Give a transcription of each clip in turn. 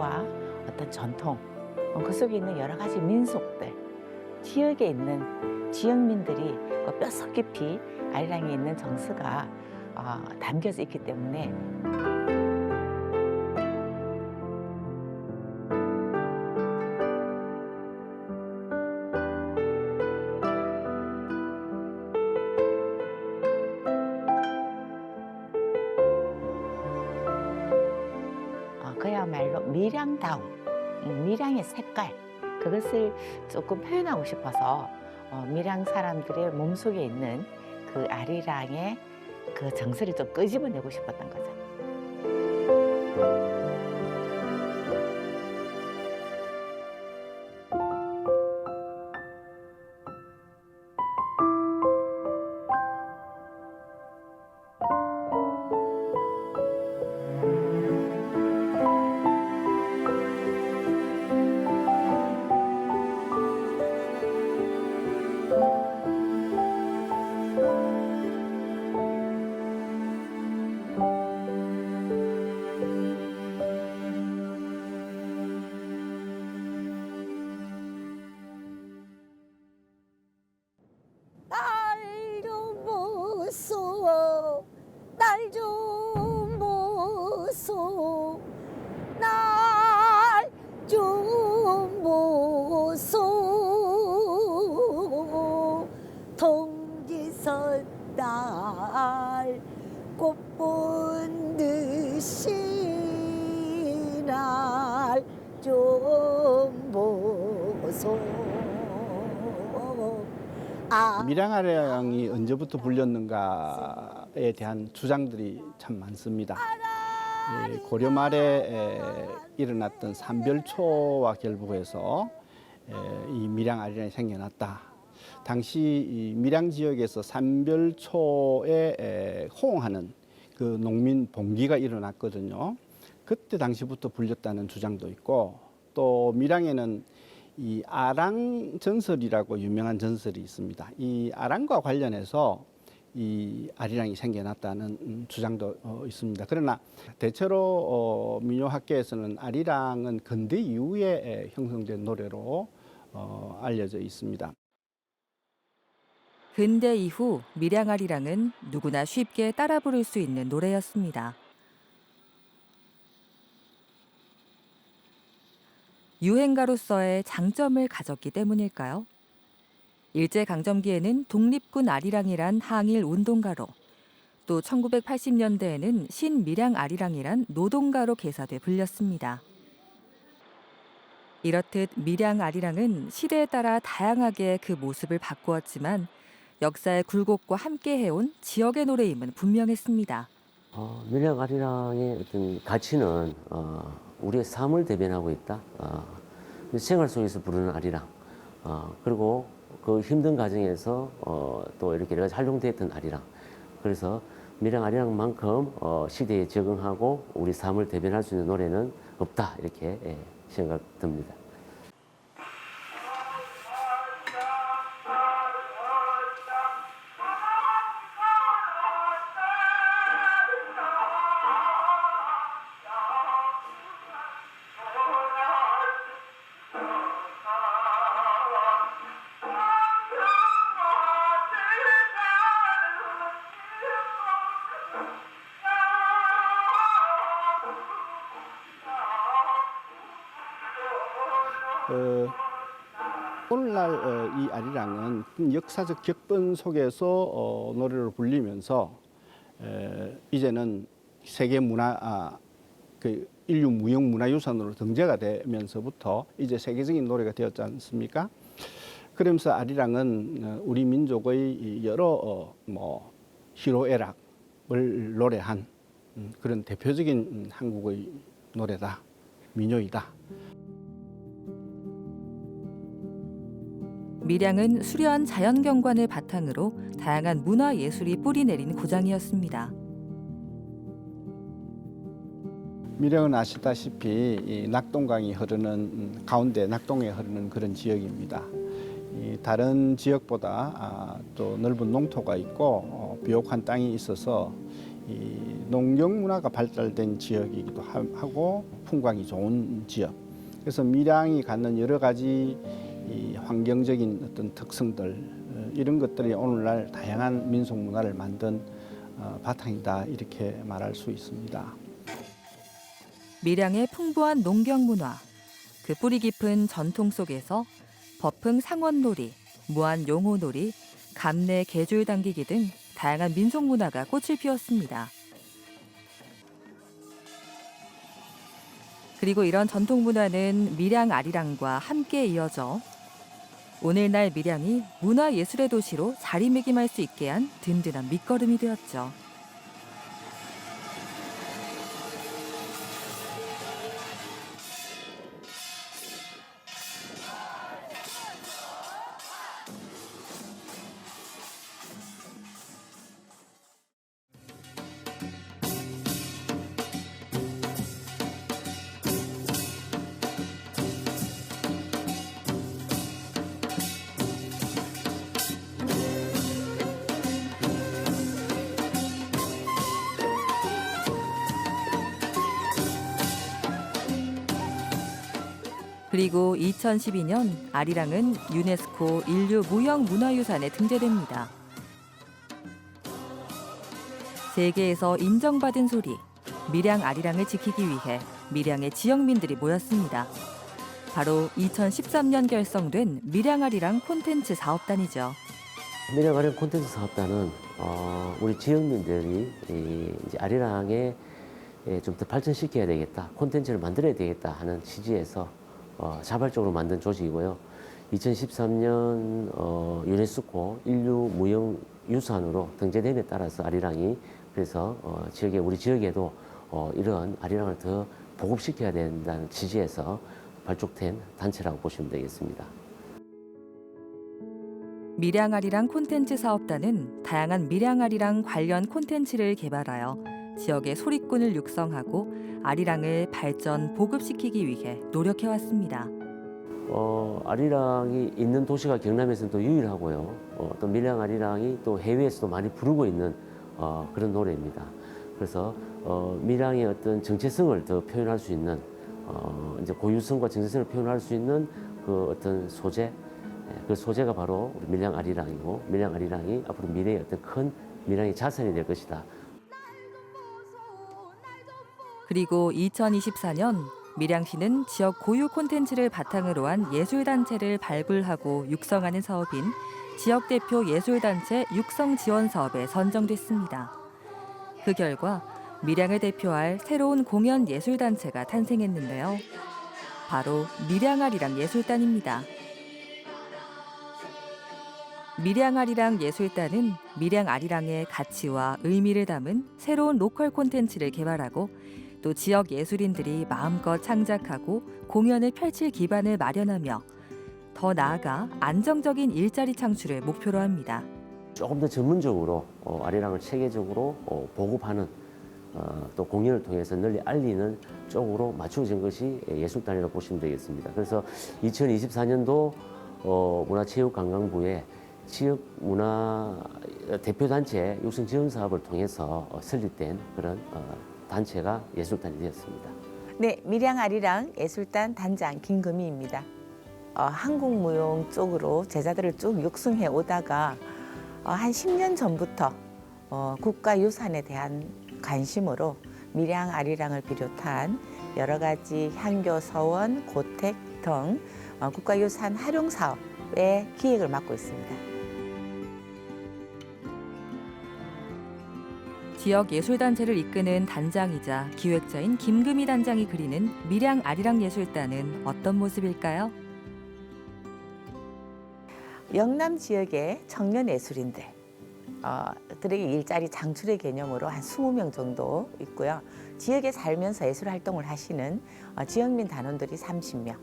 문화와 어떤 전통, 그 속에 있는 여러 가지 민속들, 지역에 있는 지역민들이 뼛속 깊이 아리랑에 있는 정서가 담겨져 있기 때문에 그야말로 밀양다움, 밀양의 색깔, 그것을 조금 표현하고 싶어서 밀양 사람들의 몸속에 있는 그 아리랑의 그 정서를 좀 끄집어내고 싶었던 거죠. 날 좀 보소, 날 좀 보소, 날 좀 보소. 동지선 날 꽃본 듯이 날 좀 보소. 밀양아리랑이 언제부터 불렸는가에 대한 주장들이 참 많습니다. 고려 말에 일어났던 삼별초와 결부해서 이 밀양아리랑이 생겨났다. 당시 이 밀양 지역에서 삼별초에 호응하는 그 농민 봉기가 일어났거든요. 그때 당시부터 불렸다는 주장도 있고, 또 밀양에는 이 아랑 전설이라고 유명한 전설이 있습니다. 이 아랑과 관련해서 이 아리랑이 생겨났다는 주장도 있습니다. 그러나 대체로 민요학계에서는 아리랑은 근대 이후에 형성된 노래로 알려져 있습니다. 근대 이후 밀양아리랑은 누구나 쉽게 따라 부를 수 있는 노래였습니다. 유행가로서의 장점을 가졌기 때문일까요? 일제강점기에는 독립군 아리랑이란 항일 운동가로, 또 1980년대에는 신밀양 아리랑이란 노동가로 개사돼 불렸습니다. 이렇듯 밀양 아리랑은 시대에 따라 다양하게 그 모습을 바꾸었지만 역사의 굴곡과 함께 해온 지역의 노래임은 분명했습니다. 밀양 아리랑의 어떤 가치는 우리의 삶을 대변하고 있다. 생활 속에서 부르는 아리랑, 그리고 그 힘든 과정에서 또 이렇게 여러 가지 활용됐던 아리랑. 그래서 밀양 아리랑만큼 시대에 적응하고 우리 삶을 대변할 수 있는 노래는 없다, 이렇게 생각됩니다. 오늘날 이 아리랑은 역사적 격변 속에서 노래를 불리면서 이제는 세계 문화, 그 인류 무형 문화유산으로 등재가 되면서부터 이제 세계적인 노래가 되었지 않습니까? 그러면서 아리랑은 우리 민족의 여러 희로애락을 노래한 그런 대표적인 한국의 노래다, 민요이다. 밀양은 수려한 자연경관을 바탕으로 다양한 문화예술이 뿌리내린 고장이었습니다. 밀양은 아시다시피 이 낙동강이 흐르는 가운데 낙동에 흐르는 그런 지역입니다. 다른 지역보다 또 넓은 농토가 있고 비옥한 땅이 있어서 이 농경 문화가 발달된 지역이기도 하고 풍광이 좋은 지역. 그래서 밀양이 갖는 여러 가지 이 환경적인 어떤 특성들 이런 것들이 오늘날 다양한 민속 문화를 만든 바탕이다 이렇게 말할 수 있습니다. 밀양의 풍부한 농경 문화, 그 뿌리 깊은 전통 속에서 법흥 상원놀이, 무안 용호놀이, 감내 계줄 당기기 등 다양한 민속 문화가 꽃을 피웠습니다. 그리고 이런 전통 문화는 밀양 아리랑과 함께 이어져 오늘날 밀양이 문화예술의 도시로 자리매김할 수 있게 한 든든한 밑거름이 되었죠. 그리고 2012년 아리랑은 유네스코 인류 무형문화유산에 등재됩니다. 세계에서 인정받은 소리, 밀양 아리랑을 지키기 위해 밀양의 지역민들이 모였습니다. 바로 2013년 결성된 밀양 아리랑 콘텐츠 사업단이죠. 밀양 아리랑 콘텐츠 사업단은 우리 지역민들이 이제 아리랑에 좀 더 발전시켜야 되겠다, 콘텐츠를 만들어야 되겠다 하는 취지에서 자발적으로 만든 조직이고요. 2013년 유네스코 인류 무형유산으로 등재됨에 따라서 아리랑이 그래서 우리 지역에도 이런 아리랑을 더 보급시켜야 된다는 취지에서 발족된 단체라고 보시면 되겠습니다. 밀양 아리랑 콘텐츠 사업단은 다양한 밀양 아리랑 관련 콘텐츠를 개발하여 지역의 소리꾼을 육성하고 아리랑을 발전, 보급시키기 위해 노력해왔습니다. 아리랑이 있는 도시가 경남에서는 또 유일하고요. 또 밀양 아리랑이 또 해외에서도 많이 부르고 있는 그런 노래입니다. 그래서 밀양의 어떤 정체성을 더 표현할 수 있는 이제 고유성과 정체성을 표현할 수 있는 그 어떤 소재, 그 소재가 바로 우리 밀양 아리랑이고 밀양 아리랑이 앞으로 미래의 어떤 큰 밀양의 자산이 될 것이다. 그리고 2024년 밀양시는 지역 고유 콘텐츠를 바탕으로 한 예술단체를 발굴하고 육성하는 사업인 지역대표 예술단체 육성 지원 사업에 선정됐습니다. 그 결과 밀양을 대표할 새로운 공연 예술단체가 탄생했는데요. 바로 밀양아리랑 예술단입니다. 밀양아리랑 예술단은 밀양아리랑의 가치와 의미를 담은 새로운 로컬 콘텐츠를 개발하고 또 지역 예술인들이 마음껏 창작하고 공연을 펼칠 기반을 마련하며 더 나아가 안정적인 일자리 창출을 목표로 합니다. 조금 더 전문적으로 아리랑을 체계적으로 보급하는 또 공연을 통해서 널리 알리는 쪽으로 맞춰진 것이 예술단이라고 보시면 되겠습니다. 그래서 2024년도 문화체육관광부의 지역 문화 대표단체 육성 지원 사업을 통해서 설립된 그런 단체가 예술단이 되었습니다. 네, 밀양 아리랑 예술단 단장 김금희입니다. 한국무용 쪽으로 제자들을 쭉 육성해 오다가 한 10년 전부터 국가유산에 대한 관심으로 밀양 아리랑을 비롯한 여러 가지 향교, 서원, 고택 등 국가유산 활용 사업의 기획을 맡고 있습니다. 지역 예술단체를 이끄는 단장이자 기획자인 김금희 단장이 그리는 밀양 아리랑 예술단은 어떤 모습일까요? 영남 지역의 청년 예술인들 들에게 일자리 창출의 개념으로 한 20명 정도 있고요. 지역에 살면서 예술 활동을 하시는 지역민 단원들이 30명,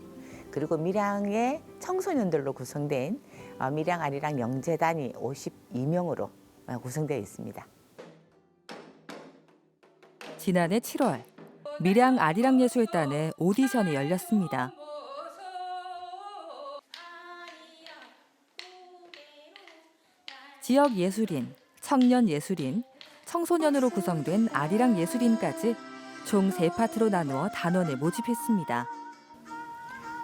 그리고 밀양의 청소년들로 구성된 밀양 아리랑 영재단이 52명으로 구성되어 있습니다. 지난해 7월 밀양 아리랑 예술단의 오디션이 열렸습니다. 지역 예술인, 청년 예술인, 청소년으로 구성된 아리랑 예술인까지 총 3파트로 나누어 단원에 모집했습니다.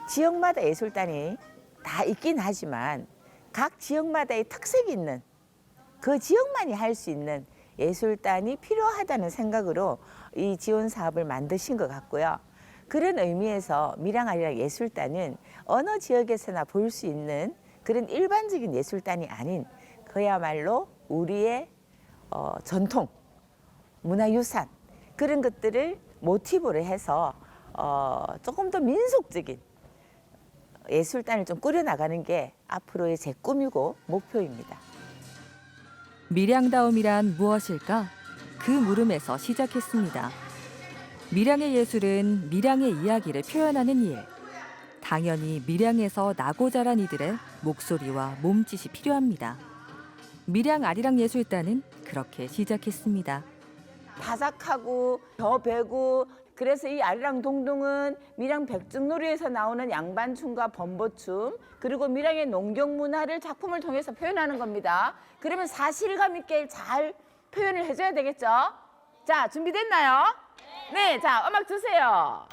지역마다 예술단이 다 있긴 하지만 각 지역마다의 특색이 있는 그 지역만이 할 수 있는 예술단이 필요하다는 생각으로 이 지원 사업을 만드신 것 같고요. 그런 의미에서 밀양아리랑 예술단은 어느 지역에서나 볼 수 있는 그런 일반적인 예술단이 아닌 그야말로 우리의 전통, 문화유산 그런 것들을 모티브로 해서 조금 더 민속적인 예술단을 좀 꾸려나가는 게 앞으로의 제 꿈이고 목표입니다. 밀양다움이란 무엇일까? 그 물음에서 시작했습니다. 밀양의 예술은 밀양의 이야기를 표현하는 일. 당연히 밀양에서 나고 자란 이들의 목소리와 몸짓이 필요합니다. 밀양 아리랑 예술단은 그렇게 시작했습니다. 바삭하고 더 배고 그래서 이 아리랑 동동은 밀양 백중놀이에서 나오는 양반춤과 범보춤 그리고 밀양의 농경 문화를 작품을 통해서 표현하는 겁니다. 그러면 사실감 있게 잘 표현을 해줘야 되겠죠? 자, 준비됐나요? 네, 자, 음악 주세요.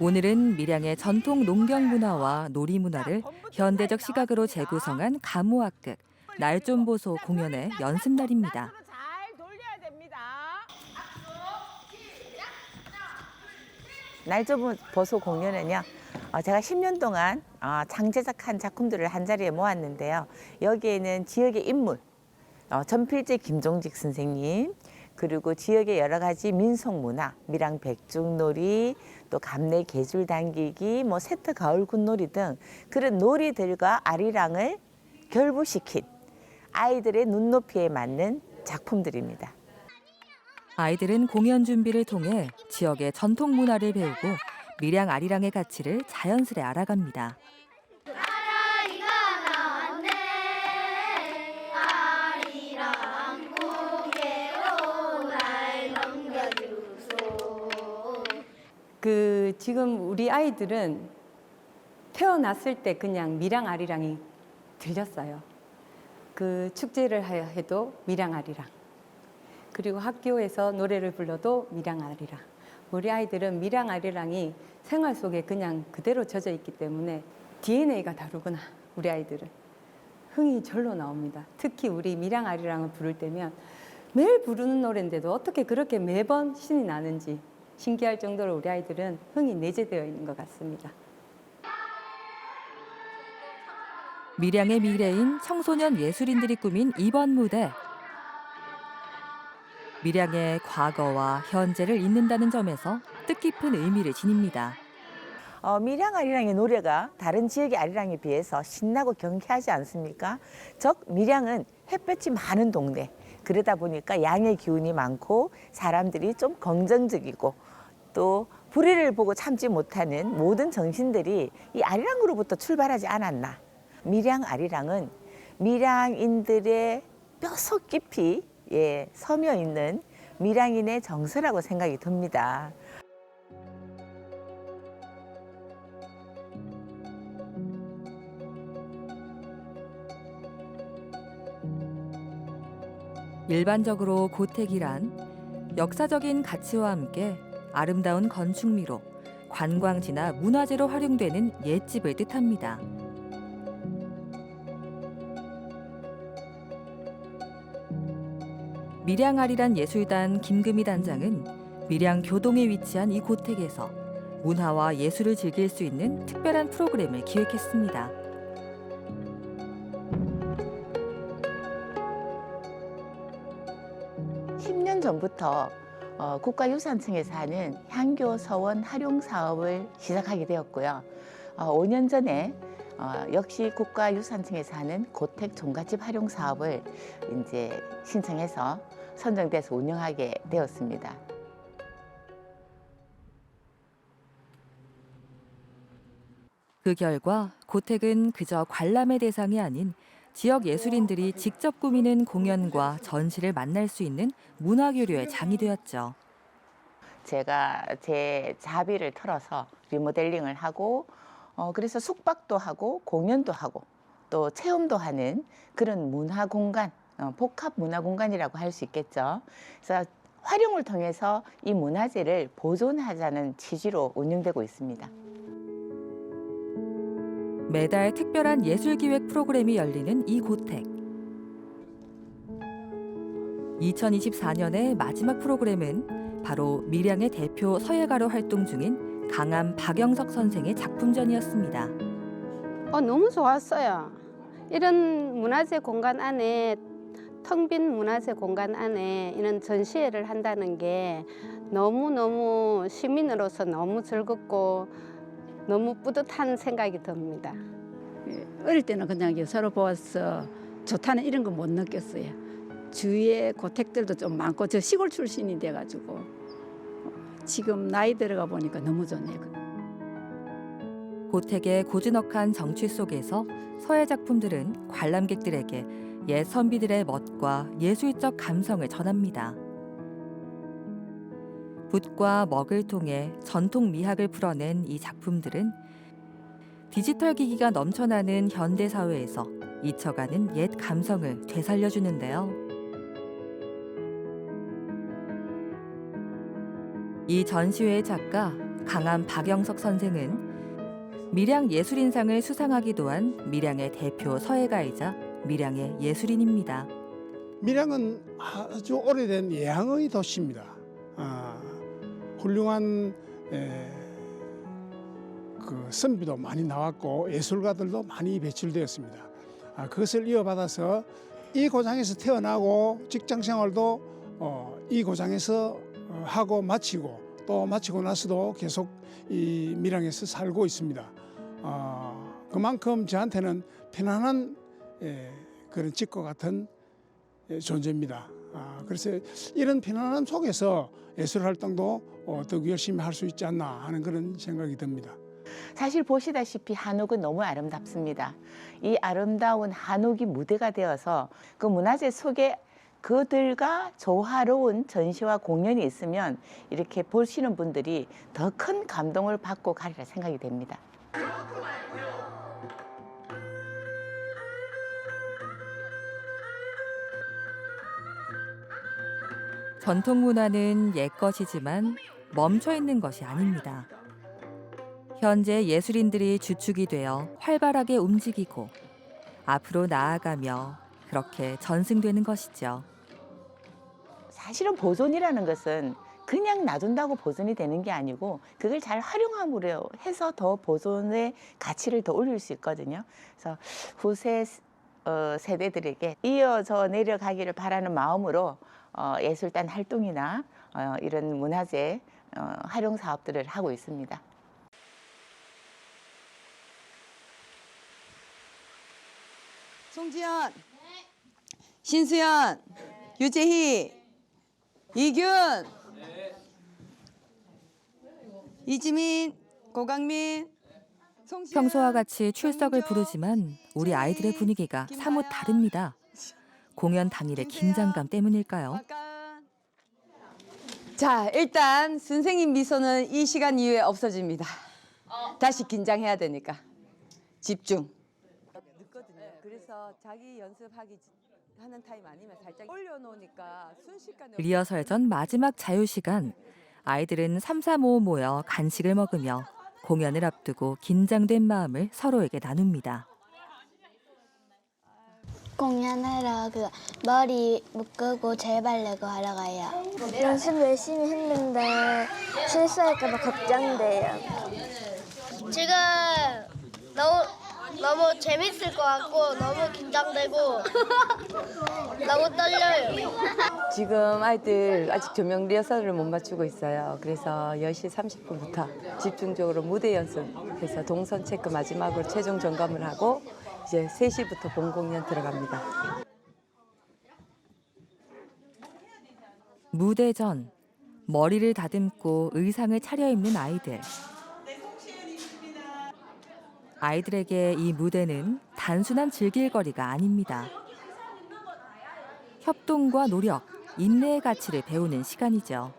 오늘은 밀양의 전통 농경 문화와 놀이 문화를 현대적 시각으로 재구성한 가무악극 날좀보소 공연의 연습 날입니다. 잘 돌려야 됩니다. 날좀보소 공연은요. 제가 10년 동안 창제작한 작품들을 한 자리에 모았는데요. 여기에는 지역의 인물, 전필제 김종직 선생님, 그리고 지역의 여러 가지 민속 문화, 밀양 백중놀이, 또 감내 개줄 당기기, 세트 가을 굿놀이 등 그런 놀이들과 아리랑을 결부시킨 아이들의 눈높이에 맞는 작품들입니다. 아이들은 공연 준비를 통해 지역의 전통 문화를 배우고 밀양 아리랑의 가치를 자연스레 알아갑니다. 지금 우리 아이들은 태어났을 때 그냥 밀양 아리랑이 들렸어요. 축제를 해도 밀양 아리랑. 그리고 학교에서 노래를 불러도 밀양 아리랑. 우리 아이들은 밀양 아리랑이 생활 속에 그냥 그대로 젖어 있기 때문에 DNA가 다르구나. 우리 아이들은 흥이 절로 나옵니다. 특히 우리 밀양 아리랑을 부를 때면 매일 부르는 노래인데도 어떻게 그렇게 매번 신이 나는지 신기할 정도로 우리 아이들은 흥이 내재되어 있는 것 같습니다. 밀양의 미래인 청소년 예술인들이 꾸민 이번 무대. 밀양의 과거와 현재를 잇는다는 점에서 뜻깊은 의미를 지닙니다. 밀양 아리랑의 노래가 다른 지역의 아리랑에 비해서 신나고 경쾌하지 않습니까? 즉 밀양은 햇볕이 많은 동네. 그러다 보니까 양의 기운이 많고 사람들이 좀 긍정적이고 또 불의를 보고 참지 못하는 모든 정신들이 이 아리랑으로부터 출발하지 않았나. 밀양 아리랑은 밀양인들의 뼛속 깊이 서며 있는 밀양인의 정서라고 생각이 듭니다. 일반적으로 고택이란 역사적인 가치와 함께 아름다운 건축미로 관광지나 문화재로 활용되는 옛집을 뜻합니다. 밀양아리란 예술단 김금희 단장은 밀양 교동에 위치한 이 고택에서 문화와 예술을 즐길 수 있는 특별한 프로그램을 기획했습니다. 전부터 국가유산청에서 하는 향교 서원 활용 사업을 시작하게 되었고요. 5년 전에 역시 국가유산청에서 하는 고택 종갓집 활용 사업을 이제 신청해서 선정돼서 운영하게 되었습니다. 그 결과 고택은 그저 관람의 대상이 아닌 지역 예술인들이 직접 꾸미는 공연과 전시를 만날 수 있는 문화교류의 장이 되었죠. 제가 제 자비를 털어서 리모델링을 하고 그래서 숙박도 하고 공연도 하고 또 체험도 하는 그런 문화 공간, 복합 문화 공간이라고 할 수 있겠죠. 그래서 활용을 통해서 이 문화재를 보존하자는 취지로 운영되고 있습니다. 매달 특별한 예술기획 프로그램이 열리는 이 고택. 2024년의 마지막 프로그램은 바로 밀양의 대표 서예가로 활동 중인 강암 박영석 선생의 작품전이었습니다. 너무 좋았어요. 이런 문화재 공간 안에 텅 빈 문화재 공간 안에 이런 전시회를 한다는 게 너무너무 시민으로서 너무 즐겁고 너무 뿌듯한 생각이 듭니다. 어릴 때는 그냥 서로 보아서 좋다는 이런 거 못 느꼈어요. 주위에 고택들도 좀 많고 저 시골 출신이 돼가지고 지금 나이 들어가 보니까 너무 좋네요. 고택의 고즈넉한 정취 속에서 서예 작품들은 관람객들에게 옛 선비들의 멋과 예술적 감성을 전합니다. 붓과 먹을 통해 전통 미학을 풀어낸 이 작품들은 디지털 기기가 넘쳐나는 현대 사회에서 잊혀가는 옛 감성을 되살려주는데요. 이 전시회의 작가 강암 박영석 선생은 밀양 예술인상을 수상하기도 한 밀양의 대표 서예가이자 밀양의 예술인입니다. 밀양은 아주 오래된 예향의 도시입니다. 훌륭한 그 선비도 많이 나왔고 예술가들도 많이 배출되었습니다. 그것을 이어받아서 이 고장에서 태어나고 직장 생활도 이 고장에서 하고 마치고 또 마치고 나서도 계속 이 밀양에서 살고 있습니다. 그만큼 저한테는 편안한 그런 집과 같은 존재입니다. 그래서 이런 편안함 속에서 예술 활동도 더 열심히 할 수 있지 않나 하는 그런 생각이 듭니다. 사실 보시다시피 한옥은 너무 아름답습니다. 이 아름다운 한옥이 무대가 되어서 그 문화재 속에 그들과 조화로운 전시와 공연이 있으면 이렇게 보시는 분들이 더 큰 감동을 받고 가리라 생각이 됩니다. 전통 문화는 옛것이지만 멈춰 있는 것이 아닙니다. 현재 예술인들이 주축이 되어 활발하게 움직이고 앞으로 나아가며 그렇게 전승되는 것이죠. 사실은 보존이라는 것은 그냥 놔둔다고 보존이 되는 게 아니고 그걸 잘 활용함으로 해서 더 보존의 가치를 더 올릴 수 있거든요. 그래서 후세 세대들에게 이어져 내려가기를 바라는 마음으로 예술단 활동이나 이런 문화재 활용 사업들을 하고 있습니다. 송지연, 신수연, 유재희, 이균, 이지민, 고강민, 송시연. 평소와 같이 출석을 부르지만 우리 아이들의 분위기가 사뭇 다릅니다. 공연 당일의 긴장감 때문일까요? 자, 일단 선생님 미소는 이 시간 이후에 없어집니다. 다시 긴장해야 되니까 집중. 늦거든요. 그래서 자기 연습하기 하는 타임 아니면 살짝 올려놓으니까 순식간에. 리허설 전 마지막 자유시간, 아이들은 3, 4, 5 모여 간식을 먹으며 공연을 앞두고 긴장된 마음을 서로에게 나눕니다. 공연하러 머리 묶고 젤 바르고 하러 가요. 연습 열심히 했는데 실수할까 봐 걱정돼요. 지금 너무 재밌을 것 같고 너무 긴장되고 너무 떨려요. 지금 아이들 아직 조명 리허설을 못 맞추고 있어요. 그래서 10시 30분부터 집중적으로 무대 연습해서 동선 체크 마지막으로 최종 점검을 하고 이제 3시부터 본 공연 들어갑니다. 무대 전 머리를 다듬고 의상을 차려입는 아이들. 아이들에게 이 무대는 단순한 즐길거리가 아닙니다. 협동과 노력, 인내의 가치를 배우는 시간이죠.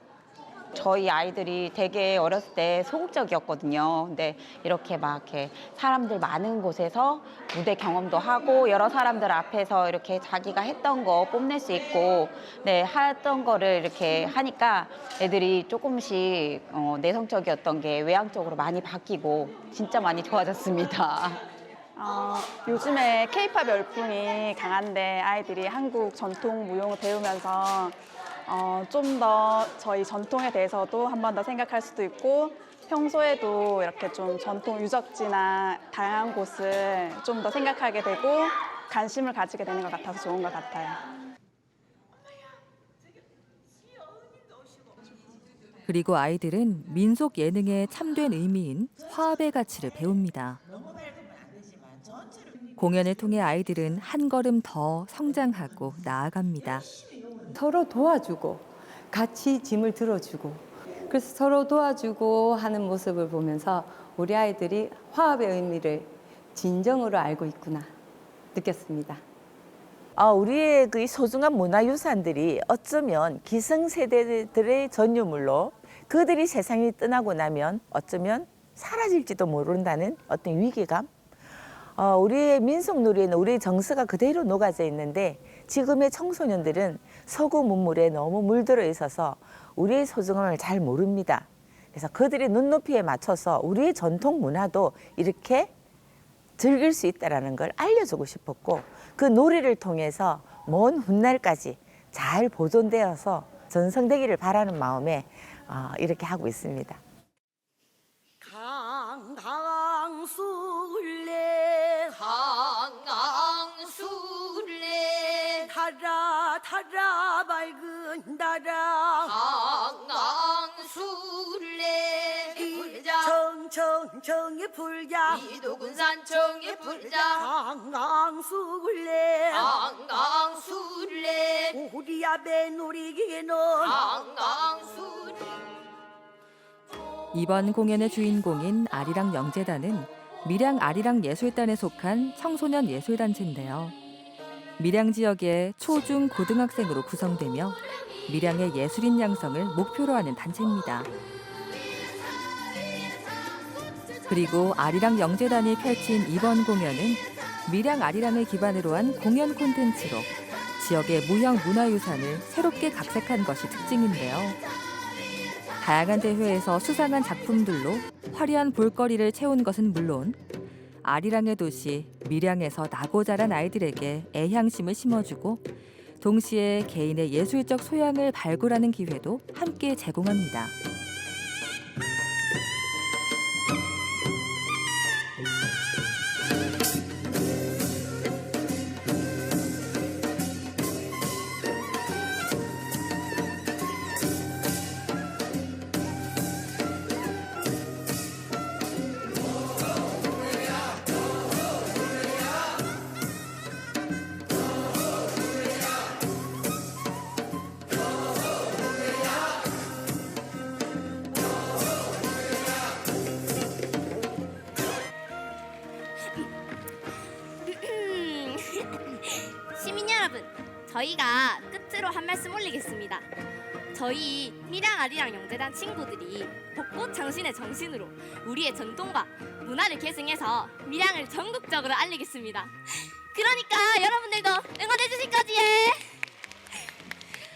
저희 아이들이 되게 어렸을 때 소극적이었거든요. 근데 이렇게 막 이렇게 사람들 많은 곳에서 무대 경험도 하고 여러 사람들 앞에서 이렇게 자기가 했던 거 뽐낼 수 있고 네, 하던 거를 이렇게 하니까 애들이 조금씩 내성적이었던 게 외향적으로 많이 바뀌고 진짜 많이 좋아졌습니다. 요즘에 K-팝 열풍이 강한데 아이들이 한국 전통 무용을 배우면서 좀 더 저희 전통에 대해서도 한 번 더 생각할 수도 있고 평소에도 이렇게 좀 전통 유적지나 다양한 곳을 좀 더 생각하게 되고 관심을 가지게 되는 것 같아서 좋은 것 같아요. 그리고 아이들은 민속 예능의 참된 의미인 화합의 가치를 배웁니다. 공연을 통해 아이들은 한 걸음 더 성장하고 나아갑니다. 서로 도와주고 같이 짐을 들어주고 그래서 서로 도와주고 하는 모습을 보면서 우리 아이들이 화합의 의미를 진정으로 알고 있구나 느꼈습니다. 우리의 그 소중한 문화유산들이 어쩌면 기성세대들의 전유물로 그들이 세상이 떠나고 나면 어쩌면 사라질지도 모른다는 어떤 위기감. 우리의 민속놀이에는 우리의 정서가 그대로 녹아져 있는데 지금의 청소년들은 서구 문물에 너무 물들어 있어서 우리의 소중함을 잘 모릅니다. 그래서 그들의 눈높이에 맞춰서 우리의 전통 문화도 이렇게 즐길 수 있다는 걸 알려주고 싶었고 그 놀이를 통해서 먼 훗날까지 잘 보존되어서 전성되기를 바라는 마음에 이렇게 하고 있습니다. 강강술래 강강술래 타라 타라 밝은 나라 강강술래 불자 청청청의 불자 이도군산청의 불자 강강술래 강강술래 우리 아베 놀이기에는 강강술래. 이번 공연의 주인공인 아리랑 영재단은 밀양 아리랑 예술단에 속한 청소년 예술단체인데요. 밀양 지역의 초, 중, 고등학생으로 구성되며 밀양의 예술인 양성을 목표로 하는 단체입니다. 그리고 아리랑 영재단이 펼친 이번 공연은 밀양 아리랑을 기반으로 한 공연 콘텐츠로 지역의 무형 문화유산을 새롭게 각색한 것이 특징인데요. 다양한 대회에서 수상한 작품들로 화려한 볼거리를 채운 것은 물론 아리랑의 도시 밀양에서 나고 자란 아이들에게 애향심을 심어주고 동시에 개인의 예술적 소양을 발굴하는 기회도 함께 제공합니다. 시민 여러분, 저희가 끝으로 한 말씀 올리겠습니다. 저희 밀양 아리랑 영재단 친구들이 벚꽃 장신의 정신으로 우리의 전통과 문화를 계승해서 밀양을 전국적으로 알리겠습니다. 그러니까 여러분들도 응원해 주실 거지예?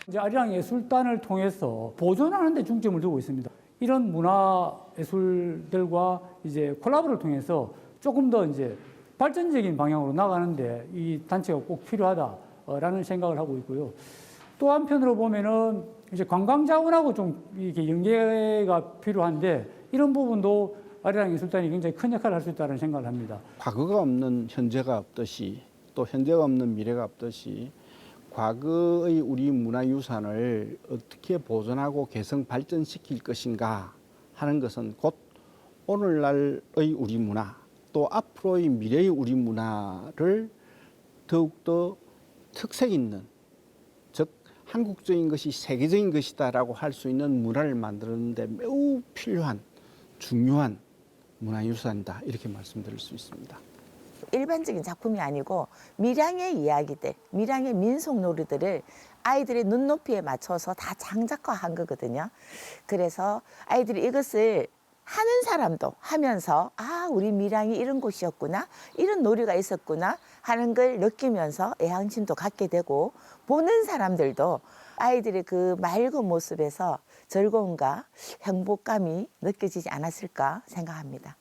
이제 아리랑 예술단을 통해서 보존하는 데 중점을 두고 있습니다. 이런 문화 예술들과 이제 콜라보를 통해서 조금 더 이제 발전적인 방향으로 나가는데 이 단체가 꼭 필요하다라는 생각을 하고 있고요. 또 한편으로 보면은 이제 관광 자원하고 좀 이렇게 연계가 필요한데 이런 부분도 아리랑 예술단이 굉장히 큰 역할을 할 수 있다는 생각을 합니다. 과거가 없는 현재가 없듯이 또 현재가 없는 미래가 없듯이 과거의 우리 문화유산을 어떻게 보존하고 개성 발전시킬 것인가 하는 것은 곧 오늘날의 우리 문화 또 앞으로의 미래의 우리 문화를 더욱더 특색 있는 즉 한국적인 것이 세계적인 것이다라고 할 수 있는 문화를 만드는 데 매우 필요한 중요한 문화유산이다 이렇게 말씀드릴 수 있습니다. 일반적인 작품이 아니고 밀양의 이야기들, 밀양의 민속 놀이들을 아이들의 눈높이에 맞춰서 다 장작화한 거거든요. 그래서 아이들이 이것을 하는 사람도 하면서 아, 우리 밀양이 이런 곳이었구나, 이런 놀이가 있었구나 하는 걸 느끼면서 애향심도 갖게 되고, 보는 사람들도 아이들의 그 맑은 모습에서 즐거움과 행복감이 느껴지지 않았을까 생각합니다.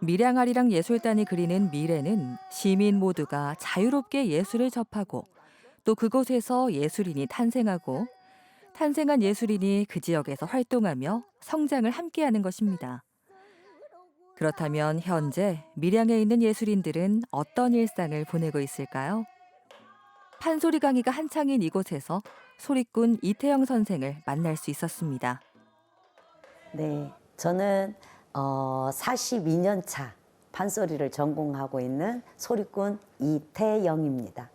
밀양아리랑 예술단이 그리는 미래는 시민 모두가 자유롭게 예술을 접하고 또 그곳에서 예술인이 탄생하고 탄생한 예술인이 그 지역에서 활동하며 성장을 함께하는 것입니다. 그렇다면 현재 밀양에 있는 예술인들은 어떤 일상을 보내고 있을까요? 판소리 강의가 한창인 이곳에서 소리꾼 이태영 선생을 만날 수 있었습니다. 네, 저는 42년 차 판소리를 전공하고 있는 소리꾼 이태영입니다.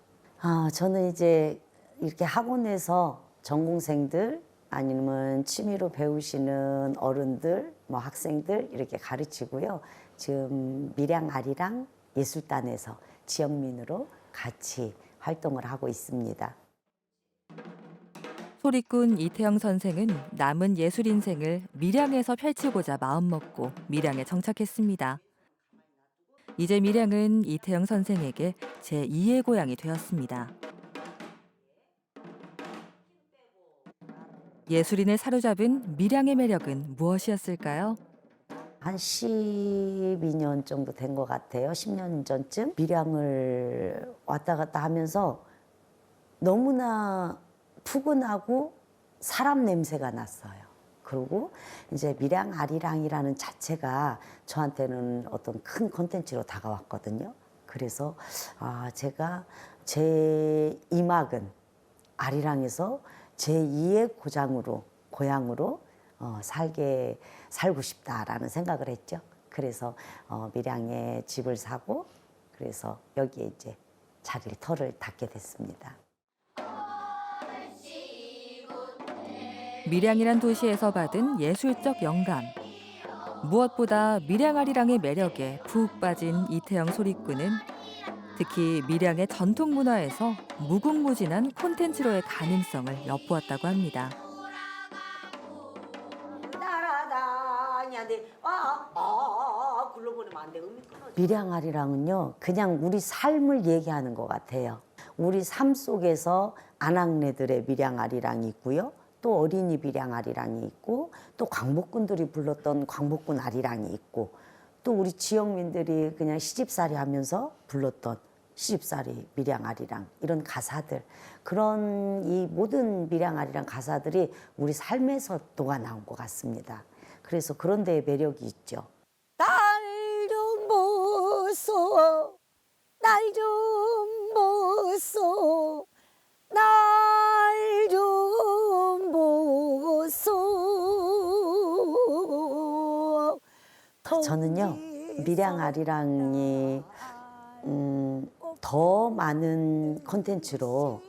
저는 이제 이렇게 학원에서 전공생들 아니면 취미로 배우시는 어른들, 뭐 학생들 이렇게 가르치고요. 지금 밀양아리랑 예술단에서 지역민으로 같이 활동을 하고 있습니다. 소리꾼 이태영 선생은 남은 예술 인생을 밀양에서 펼치고자 마음먹고 밀양에 정착했습니다. 이제 밀양은 이태영 선생에게 제2의 고향이 되었습니다. 예술인을 사로잡은 밀양의 매력은 무엇이었을까요? 한 12년 정도 된 것 같아요. 10년 전쯤 밀양을 왔다 갔다 하면서 너무나 푸근하고 사람 냄새가 났어요. 그리고 이제 밀양아리랑이라는 자체가 저한테는 어떤 큰 콘텐츠로 다가왔거든요. 그래서 제가 제 2막은 아리랑에서 제2의 고향으로 살고 싶다라는 생각을 했죠. 그래서 밀양에 집을 사고 그래서 여기에 이제 터를 닫게 됐습니다. 밀양이란 도시에서 받은 예술적 영감. 무엇보다 밀양아리랑의 매력에 푹 빠진 이태영 소리꾼은 특히 밀양의 전통 문화에서 무궁무진한 콘텐츠로의 가능성을 엿보았다고 합니다. 밀양아리랑은요, 그냥 우리 삶을 얘기하는 것 같아요. 우리 삶 속에서 아낙네들의 밀양아리랑이 있고요. 또 어린이 밀양아리랑이 있고 또 광복군들이 불렀던 광복군 아리랑이 있고 또 우리 지역민들이 그냥 시집살이 하면서 불렀던 시집살이 밀양아리랑 이런 가사들, 그런 이 모든 밀양아리랑 가사들이 우리 삶에서 녹아나온 것 같습니다. 그래서 그런 데에 매력이 있죠. 날 좀 보소, 날 좀 보소, 날 좀 보소. 저는요, 밀양아리랑이 더 많은 콘텐츠로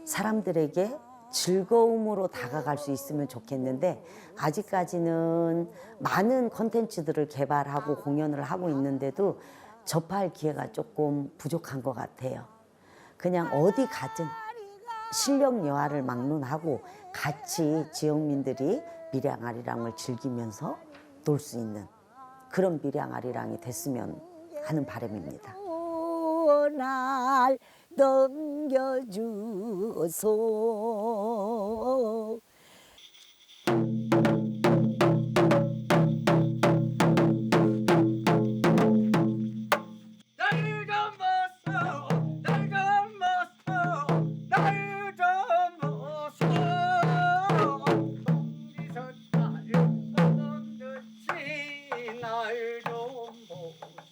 사람들에게 즐거움으로 다가갈 수 있으면 좋겠는데 아직까지는 많은 콘텐츠들을 개발하고 공연을 하고 있는데도 접할 기회가 조금 부족한 것 같아요. 그냥 어디 가든 실력 여하를 막론하고 같이 지역민들이 밀양아리랑을 즐기면서 놀 수 있는 그런 밀양아리랑이 됐으면 하는 바람입니다. 날 넘겨주소.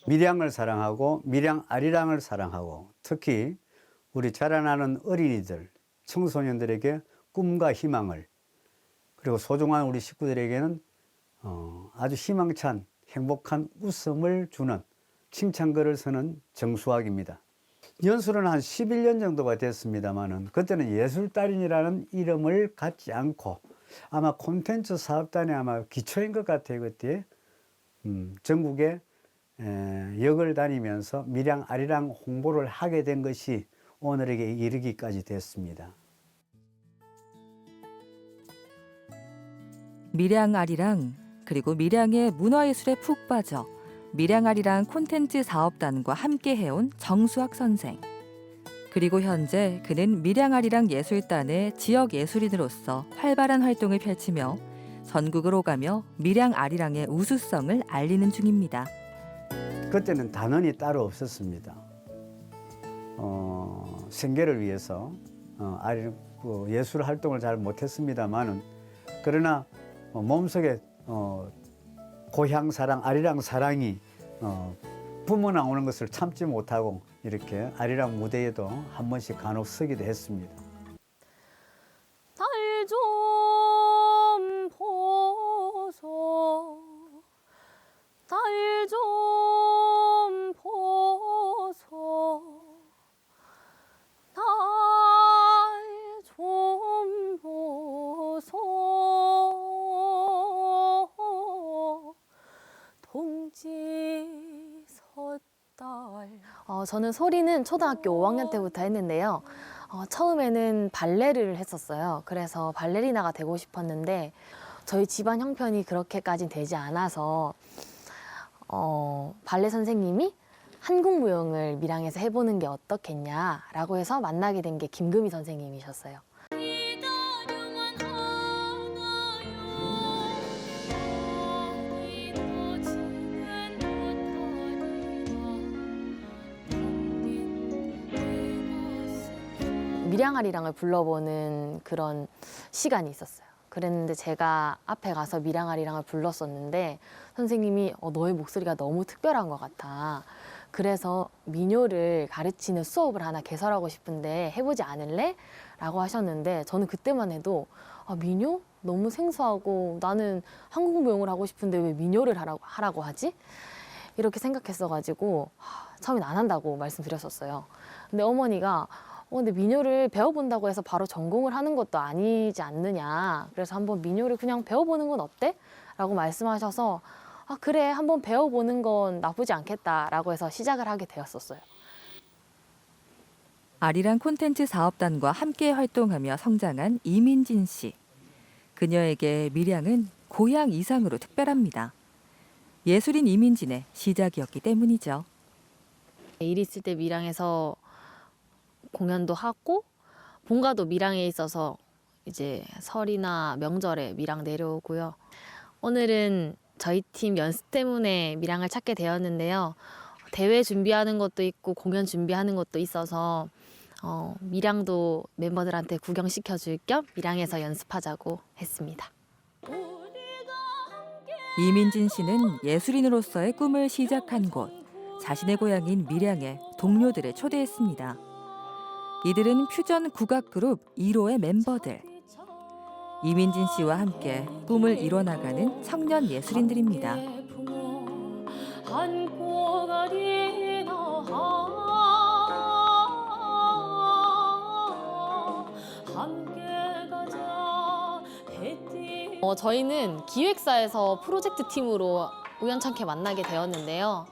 밀양을 사랑하고 밀양아리랑을 사랑하고 특히 우리 자라나는 어린이들, 청소년들에게 꿈과 희망을 그리고 소중한 우리 식구들에게는 아주 희망찬 행복한 웃음을 주는 칭찬글을 쓰는 정수학입니다. 연수는 한 11년 정도가 됐습니다만은 그때는 예술달인이라는 이름을 갖지 않고 아마 콘텐츠 사업단의 아마 기초인 것 같아요. 그때 전국에 역을 다니면서 밀양 아리랑 홍보를 하게 된 것이 오늘에게 이르기까지 됐습니다. 밀양 아리랑 그리고 밀양의 문화예술에 푹 빠져 밀양 아리랑 콘텐츠 사업단과 함께 해온 정수학 선생. 그리고 현재 그는 밀양 아리랑 예술단의 지역 예술인으로서 활발한 활동을 펼치며 전국을 오가며 밀양 아리랑의 우수성을 알리는 중입니다. 그때는 단원이 따로 없었습니다. 생계를 위해서 예술 활동을 잘 못했습니다만은 그러나 몸속에 고향 사랑, 아리랑 사랑이 뿜어나오는 것을 참지 못하고 이렇게 아리랑 무대에도 한 번씩 간혹 서기도 했습니다. 달 좀 보소, 달 좀 보소, 달 좀 보소, 동지 섣달. 저는 소리는 초등학교 5학년 때부터 했는데요. 처음에는 발레를 했었어요. 그래서 발레리나가 되고 싶었는데 저희 집안 형편이 그렇게까지는 되지 않아서 발레 선생님이 한국무용을 밀양에서 해보는 게 어떻겠냐라고 해서 만나게 된 게 김금희 선생님이셨어요. 밀양아리랑을 불러보는 그런 시간이 있었어요. 그랬는데 제가 앞에 가서 밀양아리랑을 불렀었는데 선생님이 너의 목소리가 너무 특별한 것 같아. 그래서 민요를 가르치는 수업을 하나 개설하고 싶은데 해보지 않을래? 라고 하셨는데 저는 그때만 해도 민요? 너무 생소하고 나는 한국무용을 하고 싶은데 왜 민요를 하라고 하지? 이렇게 생각했어가지고 처음엔 안 한다고 말씀드렸었어요. 근데 어머니가 근데 민요를 배워본다고 해서 바로 전공을 하는 것도 아니지 않느냐. 그래서 한번 민요를 그냥 배워보는 건 어때? 라고 말씀하셔서 그래, 한번 배워보는 건 나쁘지 않겠다라고 해서 시작을 하게 되었었어요. 아리랑 콘텐츠 사업단과 함께 활동하며 성장한 이민진 씨. 그녀에게 밀양은 고향 이상으로 특별합니다. 예술인 이민진의 시작이었기 때문이죠. 일 있을 때 밀양에서 공연도 하고 본가도 밀양에 있어서 이제 설이나 명절에 밀양 내려오고요. 오늘은 저희 팀 연습 때문에 밀양을 찾게 되었는데요. 대회 준비하는 것도 있고 공연 준비하는 것도 있어서 밀양도 멤버들한테 구경시켜줄 겸 밀양에서 연습하자고 했습니다. 이민진 씨는 예술인으로서의 꿈을 시작한 곳, 자신의 고향인 밀양에 동료들을 초대했습니다. 이들은 퓨전 국악 그룹 1호의 멤버들. 이민진 씨와 함께 꿈을 이뤄나가는 청년 예술인들입니다. 저희는 기획사에서 프로젝트 팀으로 우연찮게 만나게 되었는데요.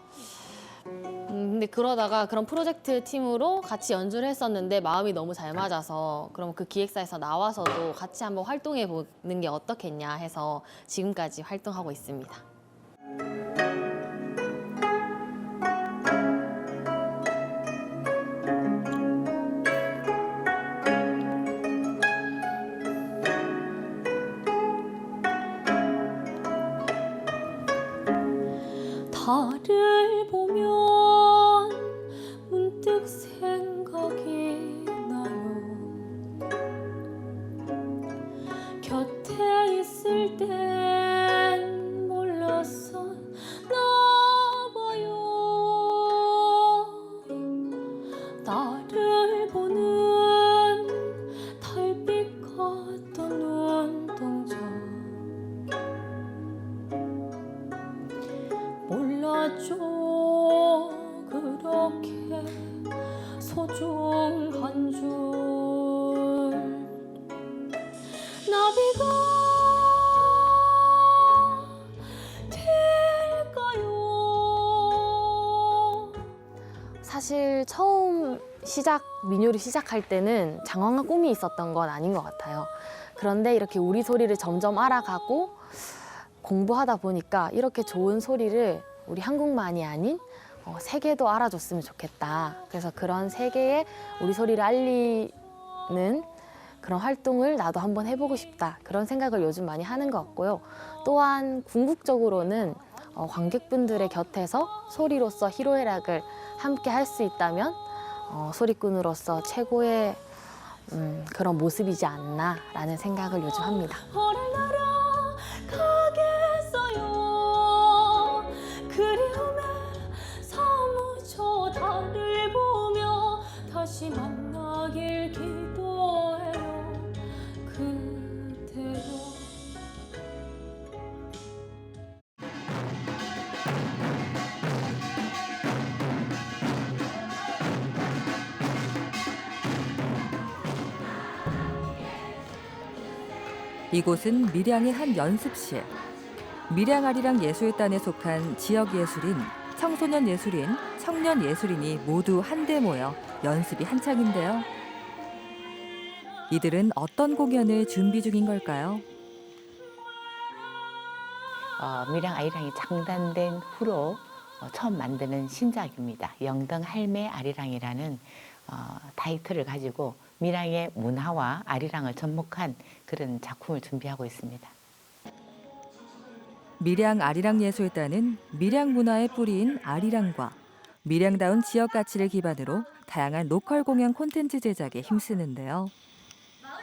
근데 그러다가 그런 프로젝트 팀으로 같이 연주를 했었는데 마음이 너무 잘 맞아서 그럼 그 기획사에서 나와서도 같이 한번 활동해 보는 게 어떻겠냐 해서 지금까지 활동하고 있습니다. 달을 보면 문득 생각이 나요. 곁에 있을 땐 몰랐어 나봐요. 나를 보는 달빛 같던 눈동자 몰랐죠. 그렇게 소중한 줄 나비가 민요를 시작할 때는 장황한 꿈이 있었던 건 아닌 것 같아요. 그런데 이렇게 우리 소리를 점점 알아가고 공부하다 보니까 이렇게 좋은 소리를 우리 한국만이 아닌 세계도 알아줬으면 좋겠다. 그래서 그런 세계에 우리 소리를 알리는 그런 활동을 나도 한번 해보고 싶다. 그런 생각을 요즘 많이 하는 것 같고요. 또한 궁극적으로는 관객분들의 곁에서 소리로서 희로애락을 함께 할 수 있다면 소리꾼으로서 최고의 그런 모습이지 않나라는 생각을 요즘 합니다. 가겠어요. 그리움에 사무쳐 달을 보며 다시 만나길 기도해요. 그대여. 이곳은 밀양의 한 연습실. 밀양 아리랑 예술단에 속한 지역 예술인, 청소년 예술인, 청년 예술인이 모두 한데 모여 연습이 한창인데요. 이들은 어떤 공연을 준비 중인 걸까요? 밀양 아리랑이 창단된 후로 처음 만드는 신작입니다. 영등 할매 아리랑이라는 타이틀을 가지고 밀양의 문화와 아리랑을 접목한 그런 작품을 준비하고 있습니다. 밀양 아리랑 예술단은 밀양 문화의 뿌리인 아리랑과 밀양다운 지역 가치를 기반으로 다양한 로컬 공연 콘텐츠 제작에 힘쓰는데요.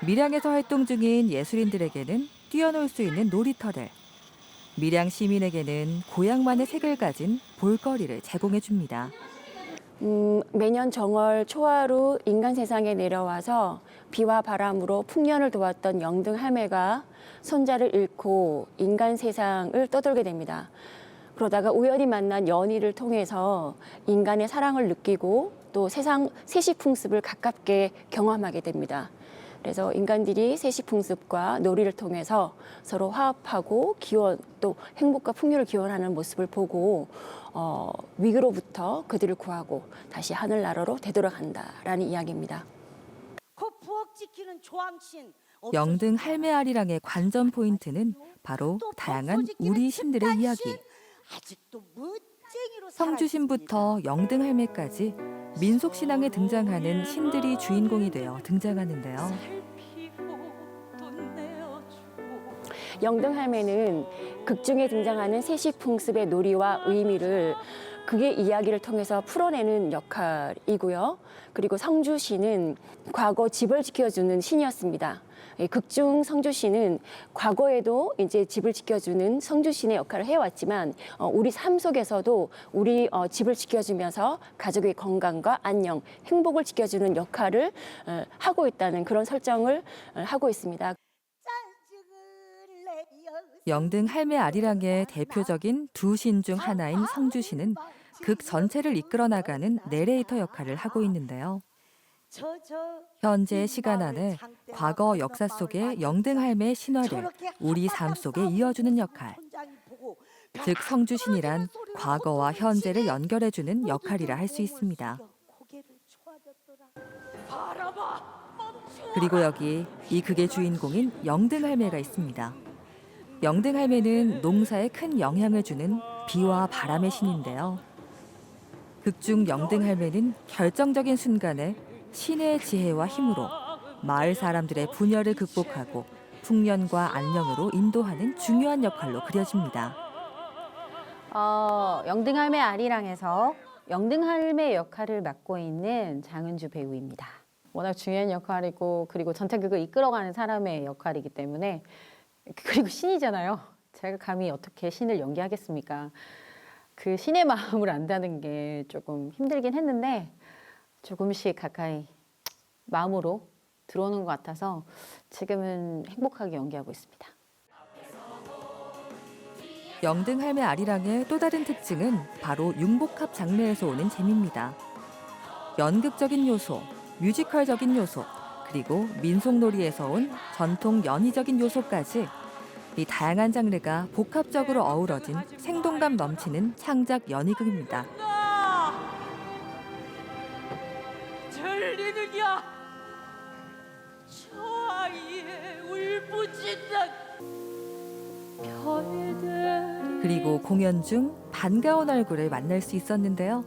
밀양에서 활동 중인 예술인들에게는 뛰어놀 수 있는 놀이터를, 밀양 시민에게는 고향만의 색을 가진 볼거리를 제공해 줍니다. 매년 정월 초하루 인간 세상에 내려와서 비와 바람으로 풍년을 도왔던 영등 할매가 손자를 잃고 인간 세상을 떠돌게 됩니다. 그러다가 우연히 만난 연희를 통해서 인간의 사랑을 느끼고 또 세상 세시풍습을 가깝게 경험하게 됩니다. 그래서 인간들이 세시풍습과 놀이를 통해서 서로 화합하고 기원, 또 행복과 풍요를 기원하는 모습을 보고 위기로부터 그들을 구하고 다시 하늘나라로 되돌아간다라는 이야기입니다. 부엌 지키는 조항신. 영등 할매 아리랑의 관전 포인트는 바로 다양한 우리 신들의 이야기. 성주신부터 영등 할매까지 민속 신앙에 등장하는 신들이 주인공이 되어 등장하는데요. 영등 할매는 극중에 등장하는 세시풍습의 놀이와 의미를 그의 이야기를 통해서 풀어내는 역할이고요. 그리고 성주시는 과거 집을 지켜주는 신이었습니다. 극중 성주시는 과거에도 이제 집을 지켜주는 성주신의 역할을 해왔지만 우리 삶 속에서도 우리 집을 지켜주면서 가족의 건강과 안녕, 행복을 지켜주는 역할을 하고 있다는 그런 설정을 하고 있습니다. 영등 할매 아리랑의 대표적인 두 신 중 하나인 성주신은 극 전체를 이끌어 나가는 내레이터 역할을 하고 있는데요. 현재 시간 안에 과거 역사 속의 영등 할매의 신화를 우리 삶 속에 이어주는 역할. 즉 성주신이란 과거와 현재를 연결해주는 역할이라 할 수 있습니다. 그리고 여기 이 극의 주인공인 영등 할매가 있습니다. 영등 할매는 농사에 큰 영향을 주는 비와 바람의 신인데요. 극중 영등 할매는 결정적인 순간에 신의 지혜와 힘으로 마을 사람들의 분열을 극복하고 풍년과 안녕으로 인도하는 중요한 역할로 그려집니다. 영등할매 아리랑에서 영등할매 역할을 맡고 있는 장은주 배우입니다. 워낙 중요한 역할이고 그리고 전체 극을 이끌어가는 사람의 역할이기 때문에 그리고 신이잖아요. 제가 감히 어떻게 신을 연기하겠습니까? 그 신의 마음을 안다는 게 조금 힘들긴 했는데 조금씩 가까이 마음으로 들어오는 것 같아서 지금은 행복하게 연기하고 있습니다. 영등 할매 아리랑의 또 다른 특징은 바로 융복합 장르에서 오는 재미입니다. 연극적인 요소, 뮤지컬적인 요소, 그리고 민속놀이에서 온 전통 연희적인 요소까지 이 다양한 장르가 복합적으로 어우러진 생동감 넘치는 창작 연희극입니다. 그리고 공연 중 반가운 얼굴을 만날 수 있었는데요.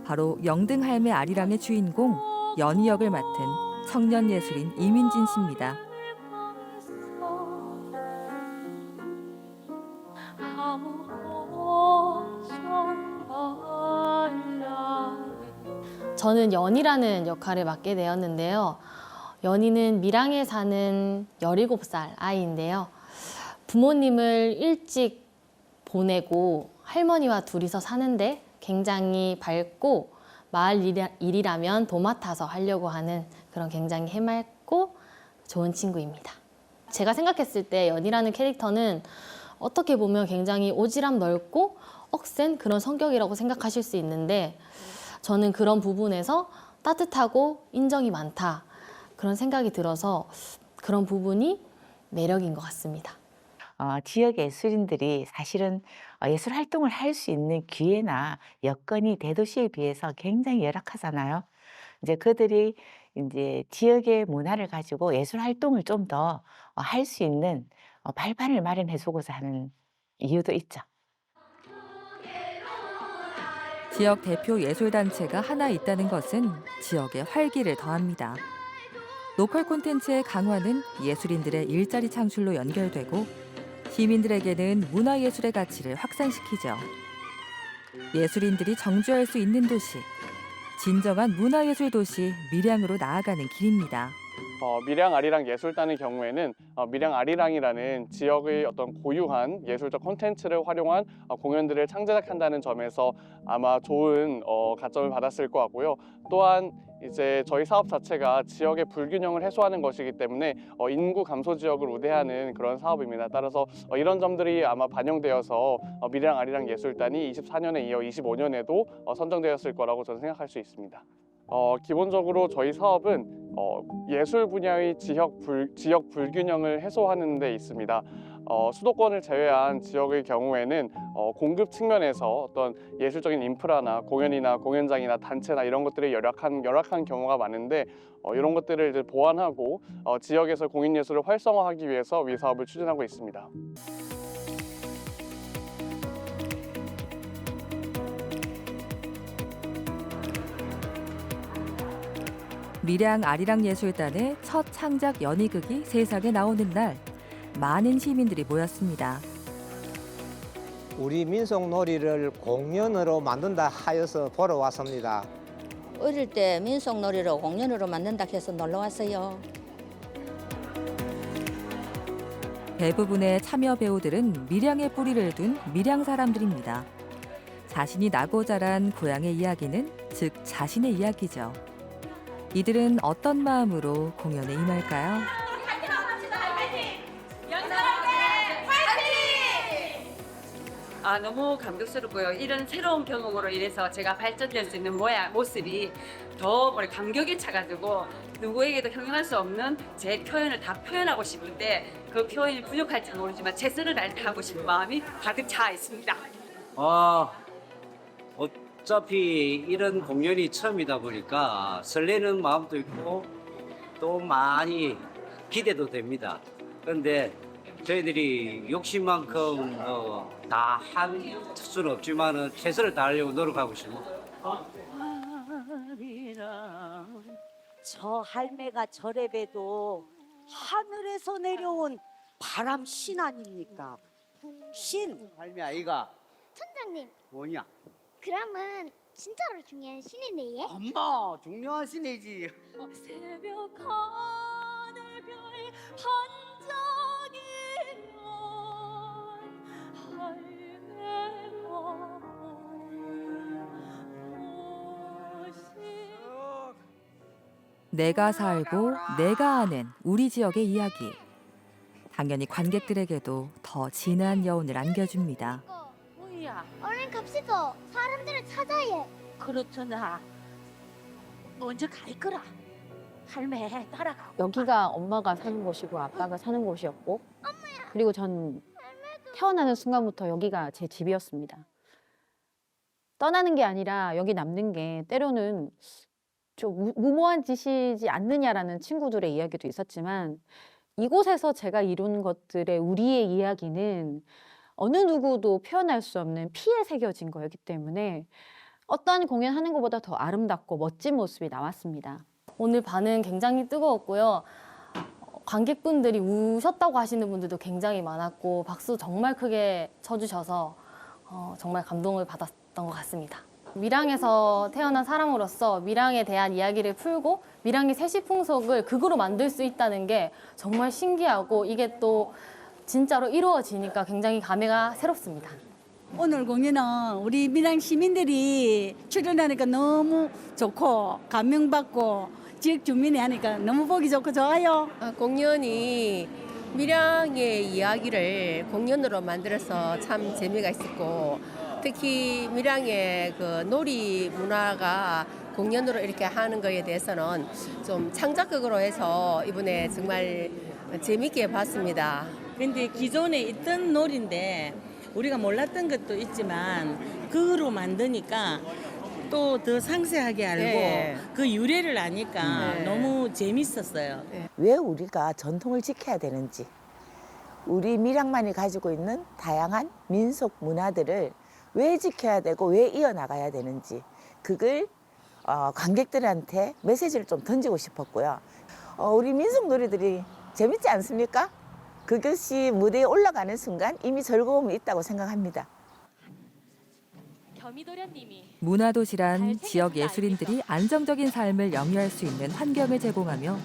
바로 영등할매 아리랑의 주인공 연희 역을 맡은 청년 예술인 이민진 씨입니다. 저는 연희라는 역할을 맡게 되었는데요. 연희는 밀양에 사는 17살 아이인데요. 부모님을 일찍 보내고 할머니와 둘이서 사는데 굉장히 밝고 마을 일이라면 도맡아서 하려고 하는 그런 굉장히 해맑고 좋은 친구입니다. 제가 생각했을 때 연희라는 캐릭터는 어떻게 보면 굉장히 오지랖 넓고 억센 그런 성격이라고 생각하실 수 있는데 저는 그런 부분에서 따뜻하고 인정이 많다 그런 생각이 들어서 그런 부분이 매력인 것 같습니다. 지역 예술인들이 사실은 예술 활동을 할 수 있는 기회나 여건이 대도시에 비해서 굉장히 열악하잖아요. 이제 그들이 이제 지역의 문화를 가지고 예술 활동을 좀 더 할 수 있는 발판을 마련해 주고자 하는 이유도 있죠. 지역 대표 예술단체가 하나 있다는 것은 지역의 활기를 더합니다. 로컬 콘텐츠의 강화는 예술인들의 일자리 창출로 연결되고 시민들에게는 문화예술의 가치를 확산시키죠. 예술인들이 정주할 수 있는 도시, 진정한 문화예술 도시 밀양으로 나아가는 길입니다. 밀양 아리랑 예술단의 경우에는 밀양 아리랑이라는 지역의 어떤 고유한 예술적 콘텐츠를 활용한 공연들을 창작한다는 점에서 아마 좋은 가점을 받았을 것 같고요. 또한 이제 저희 사업 자체가 지역의 불균형을 해소하는 것이기 때문에 인구 감소 지역을 우대하는 그런 사업입니다. 따라서 이런 점들이 아마 반영되어서 밀양 아리랑 예술단이 24년에 이어 25년에도 선정되었을 거라고 저는 생각할 수 있습니다. 기본적으로 저희 사업은 예술 분야의 지역 불균형을 해소하는 데 있습니다. 수도권을 제외한 지역의 경우에는 공급 측면에서 어떤 예술적인 인프라나 공연이나 공연장이나 단체나 이런 것들이 열악한 경우가 많은데 이런 것들을 이제 보완하고 지역에서 공인예술을 활성화하기 위해서 이 사업을 추진하고 있습니다. 밀양 아리랑 예술단의 첫 창작 연희극이 세상에 나오는 날 많은 시민들이 모였습니다. 우리 민속놀이를 공연으로 만든다 하여서 보러 왔습니다. 어릴 때 민속놀이를 공연으로 만든다 해서 놀러 왔어요. 대부분의 참여 배우들은 밀양에 뿌리를 둔 밀양 사람들입니다. 자신이 나고 자란 고향의 이야기는 즉 자신의 이야기죠. 이들은 어떤 마음으로 공연에 임할까요? 너무 감격스럽고요. 이런 새로운 경험으로 인해서 제가 발전될 수 있는 모습이 더 감격에 차가지고 누구에게도 형용할 수 없는 제 표현을 다 표현하고 싶은데 그 표현이 부족할지 모르지만 최선을 다해 하고 싶은 마음이 가득 차 있습니다. 어차피 이런 공연이 처음이다 보니까 설레는 마음도 있고 또 많이 기대도 됩니다. 그런데 저희들이 욕심만큼 다 할 수는 없지만 최선을 다하려고 노력하고 있습니다. 저 할매가 저래 봬도 하늘에서 내려온 바람 신 아닙니까? 신. 할매 아이가 천장님, 뭐냐? 그럼은 진짜로 중요한 신이네. 엄마 중요한 신이지. 새벽 하늘별 내가 살고 내가 아는 우리 지역의 이야기. 당연히 관객들에게도 더 진한 여운을 안겨줍니다. 얼른 갑시다. 사람들을 찾아야. 그렇잖아. 먼저 갈 거라. 할매 따라가. 여기가 엄마가 사는 곳이고 아빠가 사는 곳이었고 그리고 전 태어나는 순간부터 여기가 제 집이었습니다. 떠나는 게 아니라 여기 남는 게 때로는 좀 무모한 짓이지 않느냐라는 친구들의 이야기도 있었지만 이곳에서 제가 이룬 것들의 우리의 이야기는 어느 누구도 표현할 수 없는 피에 새겨진 거였기 때문에 어떠한 공연하는 것보다 더 아름답고 멋진 모습이 나왔습니다. 오늘 반응 굉장히 뜨거웠고요. 관객분들이 우셨다고 하시는 분들도 굉장히 많았고 박수 정말 크게 쳐주셔서 정말 감동을 받았던 것 같습니다. 밀양에서 태어난 사람으로서 밀양에 대한 이야기를 풀고 밀양의 세시풍속을 극으로 만들 수 있다는 게 정말 신기하고 이게 또 진짜로 이루어지니까 굉장히 감회가 새롭습니다. 오늘 공연은 우리 밀양 시민들이 출연하니까 너무 좋고 감명받고 지역 주민이 하니까 너무 보기 좋고 좋아요. 공연이 밀양의 이야기를 공연으로 만들어서 참 재미가 있었고 특히 밀양의 그 놀이 문화가 공연으로 이렇게 하는 거에 대해서는 좀 창작극으로 해서 이번에 정말 재밌게 봤습니다. 근데 기존에 있던 놀이인데 우리가 몰랐던 것도 있지만 극으로 만드니까 또 더 상세하게 알고 네. 그 유래를 아니까 네. 너무 재밌었어요. 왜 우리가 전통을 지켜야 되는지, 우리 밀양만이 가지고 있는 다양한 민속 문화들을 왜 지켜야 되고 왜 이어나가야 되는지 그걸 관객들한테 메시지를 좀 던지고 싶었고요. 우리 민속 놀이들이 재밌지 않습니까? 그것이 무대에 올라가는 순간 이미 즐거움이 있다고 생각합니다. 문화도시란 지역 예술인들이 안정적인 삶을 영위할 수 있는 환경을 제공하며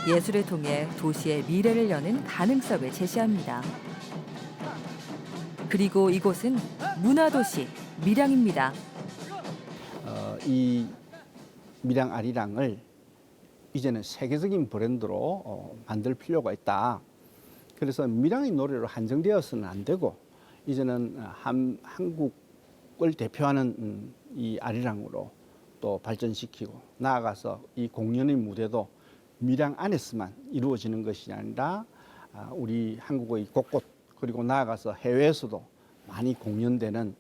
예술을 통해 도시의 미래를 여는 가능성을 제시합니다. 그리고 이곳은 문화도시 밀양입니다. 이 밀양 아리랑을 이제는 세계적인 브랜드로 만들 필요가 있다. 그래서 밀양의 노래로 한정되어서는 안 되고 이제는 한국을 대표하는 이 아리랑으로 또 발전시키고 나아가서 이 공연의 무대도 밀양 안에서만 이루어지는 것이 아니라 우리 한국의 곳곳 그리고 나아가서 해외에서도 많이 공연되는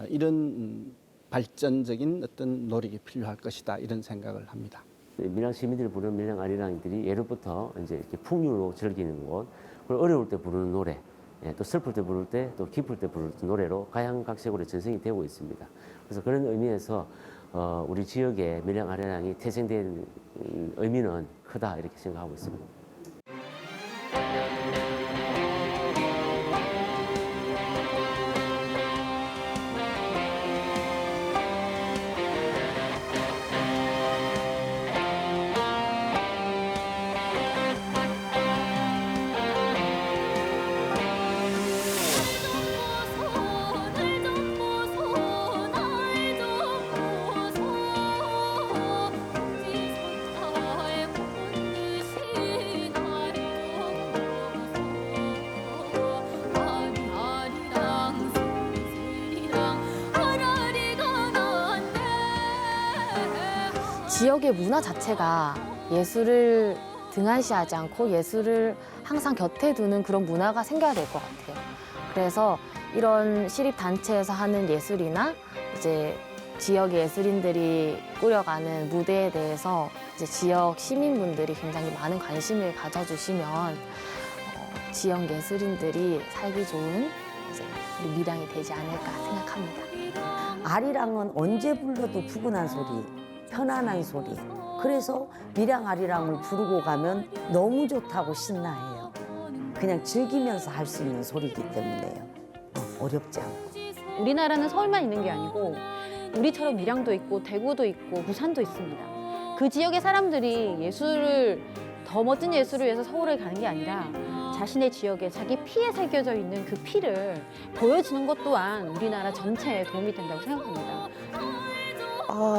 이런 발전적인 어떤 노력이 필요할 것이다 이런 생각을 합니다. 밀양 시민들이 부르는 밀양 아리랑들이 예로부터 이제 이렇게 풍류로 즐기는 곳, 그리고 어려울 때 부르는 노래, 또 슬플 때 부를 때, 또 기쁠 때 부를 노래로 가양각색으로 전승이 되고 있습니다. 그래서 그런 의미에서 우리 지역의 밀양 아리랑이 태생된 의미는 크다 이렇게 생각하고 있습니다. 지역의 문화 자체가 예술을 등한시하지 않고 예술을 항상 곁에 두는 그런 문화가 생겨야 될 것 같아요. 그래서 이런 시립단체에서 하는 예술이나 이제 지역 예술인들이 꾸려가는 무대에 대해서 이제 지역 시민분들이 굉장히 많은 관심을 가져주시면 지역 예술인들이 살기 좋은 이제 우리 밀양이 되지 않을까 생각합니다. 아리랑은 언제 불러도 푸근한 소리, 편안한 소리. 그래서 밀양 아리랑을 부르고 가면 너무 좋다고 신나해요. 그냥 즐기면서 할 수 있는 소리이기 때문에요. 어렵지 않고. 우리나라는 서울만 있는 게 아니고 우리처럼 밀양도 있고 대구도 있고 부산도 있습니다. 그 지역의 사람들이 예술을 더 멋진 예술을 위해서 서울에 가는 게 아니라 자신의 지역에 자기 피에 새겨져 있는 그 피를 보여주는 것 또한 우리나라 전체에 도움이 된다고 생각합니다.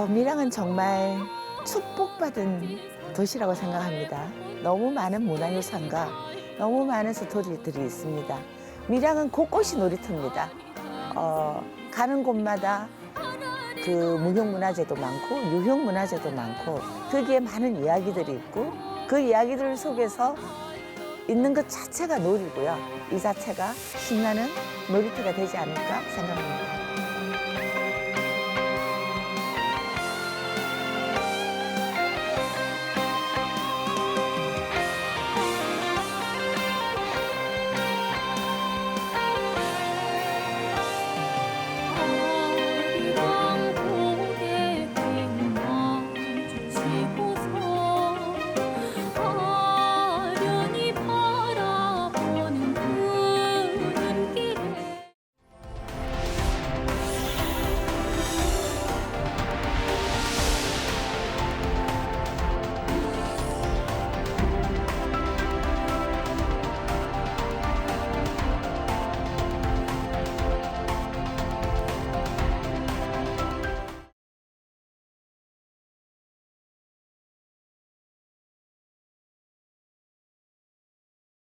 밀양은 정말 축복받은 도시라고 생각합니다. 너무 많은 문화유산과 너무 많은 스토리들이 있습니다. 밀양은 곳곳이 놀이터입니다. 가는 곳마다 그 무형문화재도 많고 유형문화재도 많고 거기에 많은 이야기들이 있고 그 이야기들 속에서 있는 것 자체가 놀이고요. 이 자체가 신나는 놀이터가 되지 않을까 생각합니다.